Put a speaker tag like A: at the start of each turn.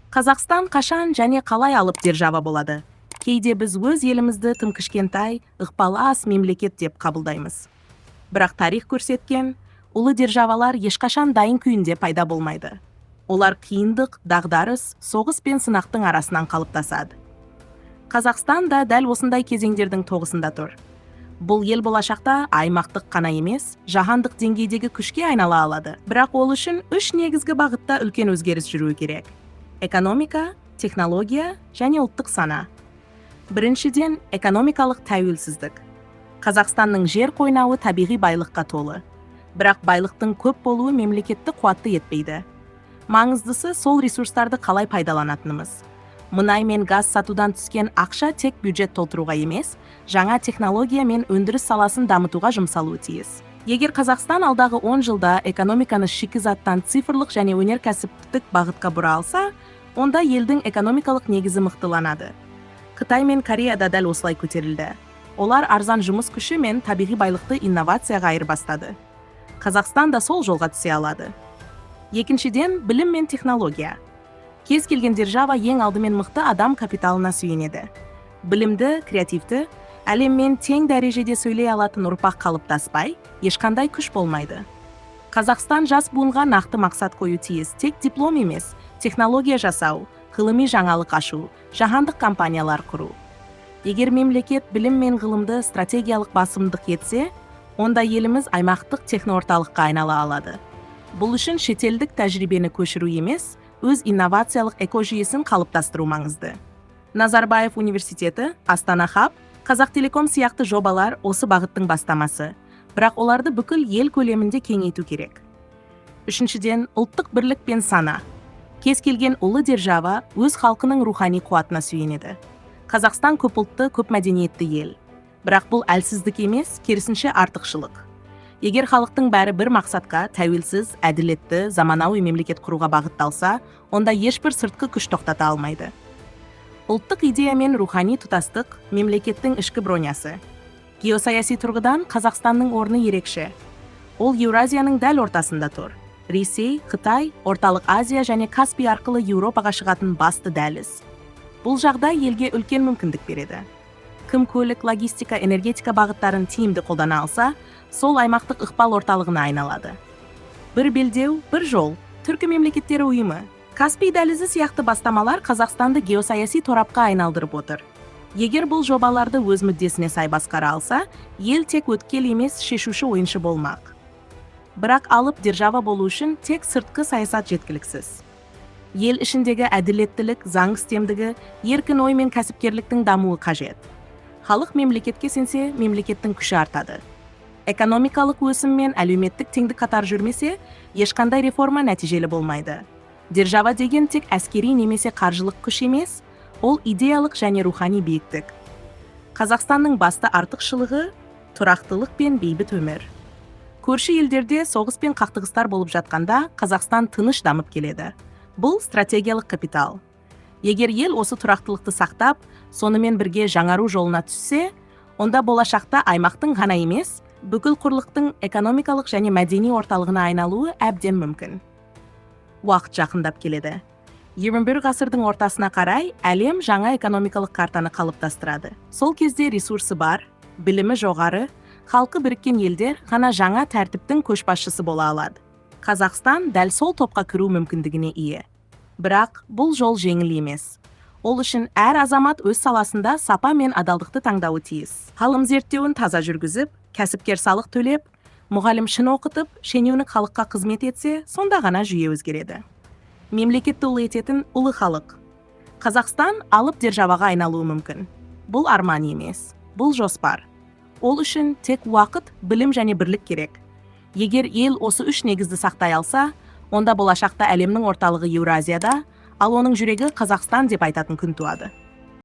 A: Қазақстан қашан және қалай алып держава болады? Кейде біз өз елімізді тым кішкентай, ықпалы аз мемлекет деп қабылдаймыз. Бірақ тарих көрсеткен, ұлы державалар ешқашан дайын күйінде пайда болмайды. Олар қиындық, дағдарыс, соғыс пен сынақтың арасынан қалыптасады. Қазақстан да дәл осындай кезеңдердің тоғысында тұр. Бұл ел болашақта аймақтық қана емес, жаһандық деңгейдегі күшке айнала алады. Бірақ ол үшін үш негізгі бағытта үлкен өзгеріс жүруі керек. Экономика, технология және ұлттық сана. Біріншіден, экономикалық тәуелсіздік. Қазақстанның жер қойнауы табиғи байлыққа толы. Бірақ байлықтың көп болуы мемлекетті қуатты етпейді. Маңыздысы сол ресурстарды қалай пайдаланатынымыз. Мұнай мен газ сатудан түскен ақша тек бюджет толтыруға емес, жаңа технология мен өндіріс саласын дамытуға жұмсалуы тиіс. Егер Қазақстан алдағы 10 жылда экономиканы шикізаттан цифрлық және өнеркәсіптік бағытқа бұра алса, онда елдің экономикалық негізі мықтыланады. Қытай мен Кореяда дәл осылай көтерілді. Олар арзан жұмыс күші мен табиғи байлықты инновацияға айырбастады. Қазақстан да сол жолға түсе алады. Екіншіден, білім мен технология. Кез келген держава ең алдымен мықты адам капиталына сүйенеді. Білімді, креативті, әлеммен тең дәрежеде сөйлей алатын ұрпақ қалыптаспай, ешқандай күш болмайды. Қазақстан жас буынға нақты мақсат қою тиіс, тек диплом емес, технология жасау, ғылыми жаңалық ашу, жаһандық компаниялар құру. Егер мемлекет білім мен ғылымды стратегиялық басымдық етсе, онда еліміз аймақтық техноорталыққа айнала алады. Бұл үшін шетелдік тәжірибені көшіру емес, өз инновациялық экожүйесін қалыптастыру маңызды. Назарбаев университеті, Астана Хаб, Қазақтелеком сияқты жобалар осы бағыттың бастамасы, бірақ оларды бүкіл ел көлемінде кеңейту керек. Үшіншіден, ұлттық бірлік пен сана. Кез келген ұлы держава өз халқының рухани қуатына сүйенеді. Қазақстан көп ұлтты, көп мәдениетті ел. Бірақ бұл әлсіздік емес, керісінше артықшылық. Егер халықтың бәрі бір мақсатқа, тәуелсіз, әділетті, заманауи мемлекет құруға бағытталса, онда ешбір сыртқы күш тоқтата алмайды. Ұлттық идея мен рухани тұтастық мемлекеттің ішкі бронясы. Геосаяси тұрғыдан Қазақстанның орны ерекше. Ол Еуразияның дәл ортасында тұр. Ресей, Қытай, Орталық Азия және Каспий арқылы Еуропаға шығатын басты дәліз. Бұл жағдай елге үлкен мүмкіндік береді. Кім көлік, логистика, энергетика бағыттарын тиімді қолдана алса, сол аймақтық ықпал орталығына айналады. Бір белдеу, бір жол, түркі мемлекеттері ұйымы, Каспий дәлізі сияқты бастамалар Қазақстанды геосаяси торапқа айналдырып отыр. Егер бұл жобаларды өз мүддесіне сай басқара алса, ел тек өткел емес, шешуші ойыншы болмақ. Бірақ алып держава болу үшін тек сыртқы саясат жеткіліксіз. Ел ішіндегі әділеттілік, заң үстемдігі, еркін ой мен кәсіпкерліктің дамуы қажет. Халық мемлекетке сенсе, мемлекеттің күші артады. Экономикалық өсім мен әлеуметтік теңдік қатар жүрмесе, ешқандай реформа нәтижелі болмайды. Держава деген тек әскери немесе қаржылық күш емес, ол идеялық және рухани биіктік. Қазақстанның басты артықшылығы тұрақтылық пен бейбіт өмір. Көрші елдерде соғыс пен қақтығыстар болып жатқанда, Қазақстан тыныш дамып келеді. Бұл стратегиялық капитал. Егер ел осы тұрақтылықты сақтап, сонымен бірге жаңару жолына түссе, онда болашақта аймақтың ғана емес, бүкіл құрлықтың экономикалық және мәдени орталығына айналуы әбден мүмкін. Уақыт жақындап келеді. 21 ғасырдың ортасына қарай әлем жаңа экономикалық картаны қалыптастырады. Сол кезде ресурсы бар, білімі жоғары, халқы біріккен елдер ғана жаңа тәртіптің көшбасшысы бола алады. Қазақстан дәл сол топқа кіру мүмкіндігіне ие. Бірақ бұл жол жеңіл емес. Ол үшін әр азамат өз саласында сапа мен адалдықты таңдауы тиіс. Ғалым зерттеуін таза жүргізіп, кәсіпкер салық төлеп, мұғалім шын оқытып, шенеунік халыққа қызмет етсе, сонда ғана жүйе өзгереді. Мемлекетті ұлы ететін ұлы халық. Қазақстан алып державаға айналуы мүмкін. Бұл арман емес, бұл жоспар. Ол үшін тек уақыт, білім және бірлік керек. Егер ел осы үш негізді сақтай алса, онда болашақта әлемнің орталығы Еуразияда, ал оның жүрегі Қазақстан деп айтатын күн туады.